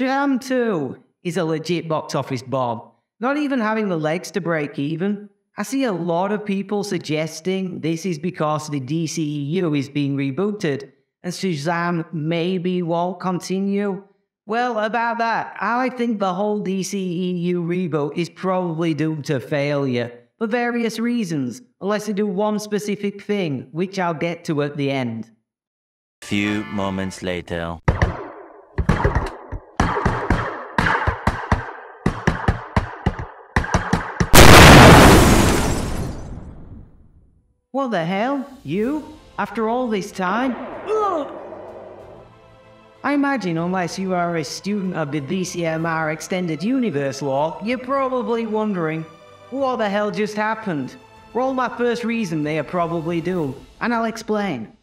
Shazam 2 is a legit box office bomb, not even having the legs to break even. I see a lot of people suggesting this is because the DCEU is being rebooted and Shazam maybe won't continue. Well, about that, I think the whole DCEU reboot is probably doomed to failure for various reasons, unless they do one specific thing, which I'll get to at the end. Few moments later. What the hell? You? After all this time? Ugh! I imagine unless you are a student of the DCMR Extended Universe lore, you're probably wondering, what the hell just happened? Roll my first reason they are probably doomed, and I'll explain.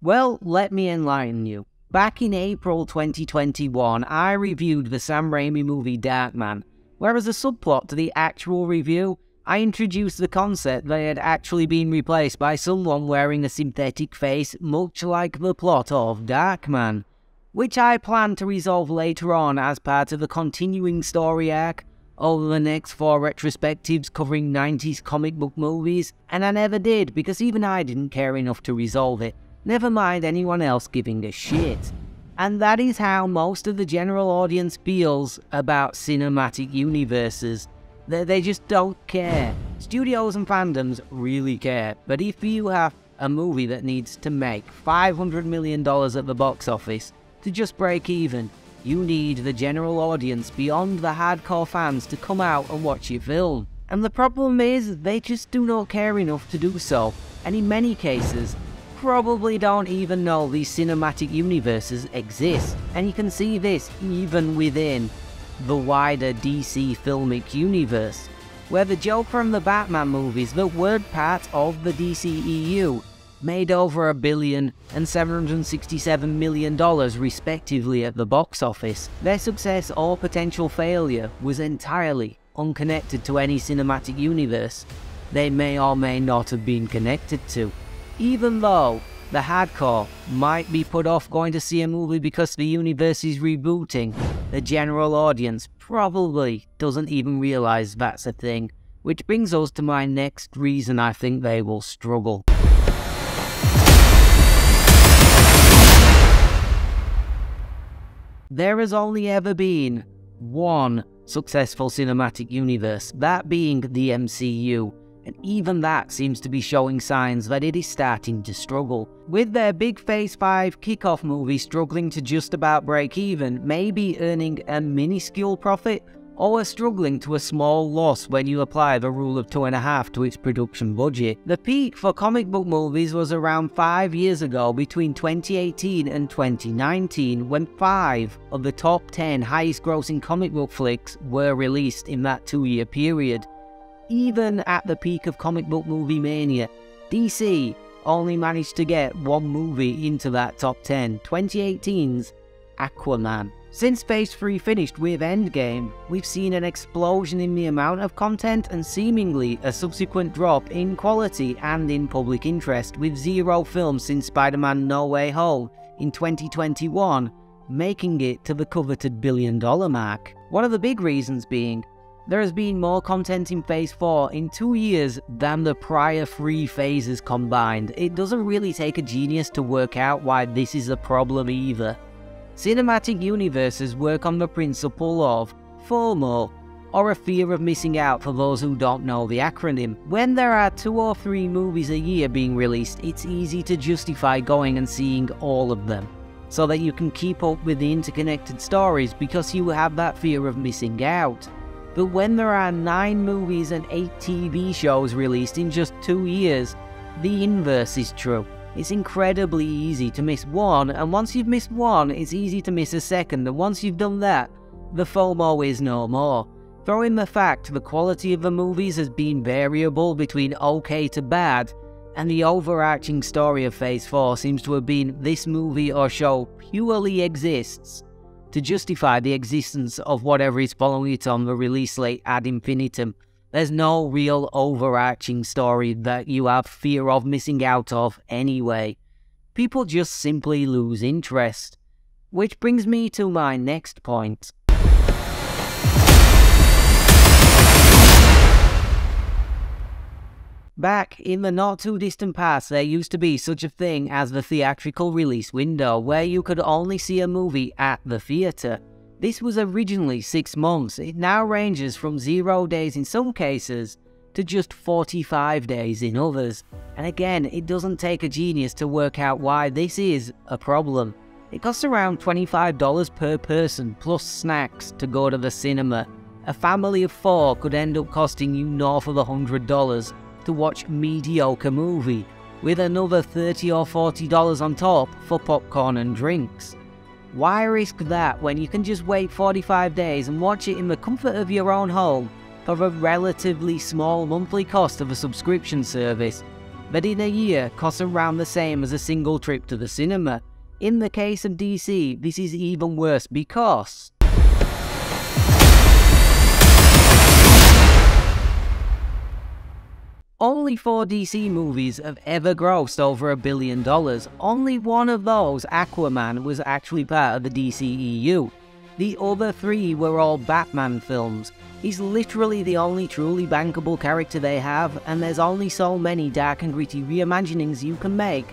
Well, let me enlighten you. Back in April 2021, I reviewed the Sam Raimi movie Darkman, where as a subplot to the actual review, I introduced the concept that it had actually been replaced by someone wearing a synthetic face, much like the plot of Darkman, which I plan to resolve later on as part of the continuing story arc over the next 4 retrospectives covering 90s comic book movies, and I never did because even I didn't care enough to resolve it. Never mind anyone else giving a shit. And that is how most of the general audience feels about cinematic universes. They just don't care. Studios and fandoms really care, but if you have a movie that needs to make $500 million at the box office to just break even, you need the general audience beyond the hardcore fans to come out and watch your film. And the problem is, they just do not care enough to do so, and in many cases, probably don't even know these cinematic universes exist. And you can see this even within the wider DC filmic universe, where the Joker and the Batman movies that were part of the DCEU made over $1 billion and $767 million respectively at the box office. Their success or potential failure was entirely unconnected to any cinematic universe they may or may not have been connected to. Even though the hardcore might be put off going to see a movie because the universe is rebooting, the general audience probably doesn't even realize that's a thing. Which brings us to my next reason I think they will struggle. There has only ever been one successful cinematic universe, that being the MCU. And even that seems to be showing signs that it is starting to struggle. With their big Phase 5 kickoff movie struggling to just about break even, maybe earning a minuscule profit, or struggling to a small loss when you apply the rule of 2.5 to its production budget. The peak for comic book movies was around 5 years ago, between 2018 and 2019, when 5 of the top 10 highest grossing comic book flicks were released in that 2-year period. Even at the peak of comic book movie mania, DC only managed to get one movie into that top 10, 2018's Aquaman. Since Phase 3 finished with Endgame, we've seen an explosion in the amount of content and seemingly a subsequent drop in quality and in public interest, with 0 films since Spider-Man No Way Home in 2021, making it to the coveted $1 billion mark. One of the big reasons being, there has been more content in Phase 4 in 2 years than the prior 3 phases combined. It doesn't really take a genius to work out why this is a problem either. Cinematic universes work on the principle of FOMO, or a fear of missing out for those who don't know the acronym. When there are 2 or 3 movies a year being released, it's easy to justify going and seeing all of them, so that you can keep up with the interconnected stories because you have that fear of missing out. But when there are 9 movies and 8 TV shows released in just 2 years, the inverse is true. It's incredibly easy to miss one, and once you've missed one, it's easy to miss a second, and once you've done that, the FOMO is no more. Throw in the fact the quality of the movies has been variable between okay to bad, and the overarching story of Phase 4 seems to have been this movie or show purely exists to justify the existence of whatever is following it on the release slate ad infinitum, There's no real overarching story that you have fear of missing out of anyway. People just simply lose interest. Which brings me to my next point. Back in the not-too-distant past, there used to be such a thing as the theatrical release window, where you could only see a movie at the theatre. This was originally 6 months. It now ranges from 0 days in some cases to just 45 days in others. And again, it doesn't take a genius to work out why this is a problem. It costs around $25 per person plus snacks to go to the cinema. A family of 4 could end up costing you north of $100 to watch a mediocre movie, with another $30 or $40 on top for popcorn and drinks. Why risk that when you can just wait 45 days and watch it in the comfort of your own home for a relatively small monthly cost of a subscription service that in a year costs around the same as a single trip to the cinema? In the case of DC, this is even worse because only 4 DC movies have ever grossed over $1 billion. Only one of those, Aquaman, was actually part of the DCEU. The other 3 were all Batman films. He's literally the only truly bankable character they have, and there's only so many dark and gritty reimaginings you can make,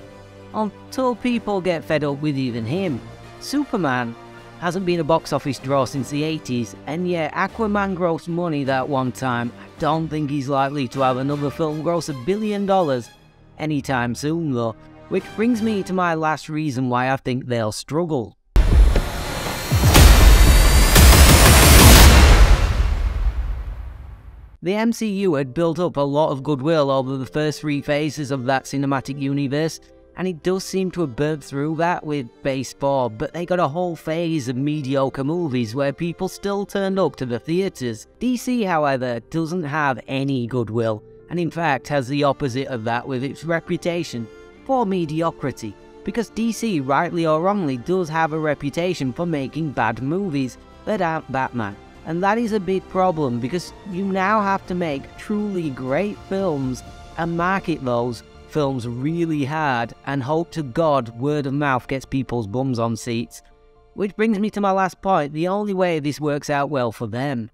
until people get fed up with even him. Superman hasn't been a box office draw since the 80s, and yet Aquaman grossed money that one time. I don't think he's likely to have another film gross $1 billion anytime soon though. Which brings me to my last reason why I think they'll struggle. The MCU had built up a lot of goodwill over the first 3 phases of that cinematic universe, and it does seem to have burnt through that with Phase 4, but they got a whole phase of mediocre movies where people still turned up to the theatres. DC, however, doesn't have any goodwill, and in fact has the opposite of that with its reputation for mediocrity, because DC, rightly or wrongly, does have a reputation for making bad movies that aren't Batman. And that is a big problem, because you now have to make truly great films and market those films really hard and hope to God word of mouth gets people's bums on seats. Which brings me to my last point, the only way this works out well for them.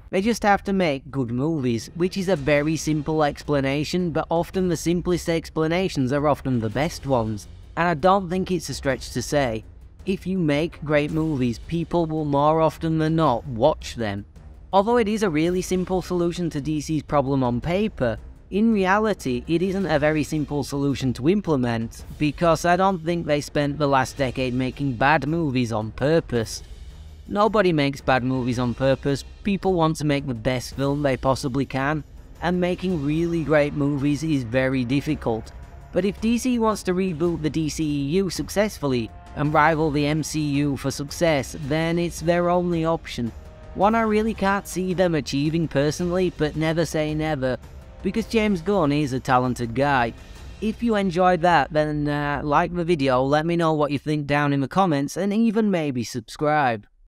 They just have to make good movies, which is a very simple explanation, but often the simplest explanations are often the best ones. And I don't think it's a stretch to say, if you make great movies, people will more often than not watch them. Although it is a really simple solution to DC's problem on paper, in reality it isn't a very simple solution to implement, because I don't think they spent the last decade making bad movies on purpose. Nobody makes bad movies on purpose. People want to make the best film they possibly can, and making really great movies is very difficult. But if DC wants to reboot the DCEU successfully and rival the MCU for success, then it's their only option. One I really can't see them achieving personally, but never say never, because James Gunn is a talented guy. If you enjoyed that, then like the video, let me know what you think down in the comments, and even maybe subscribe.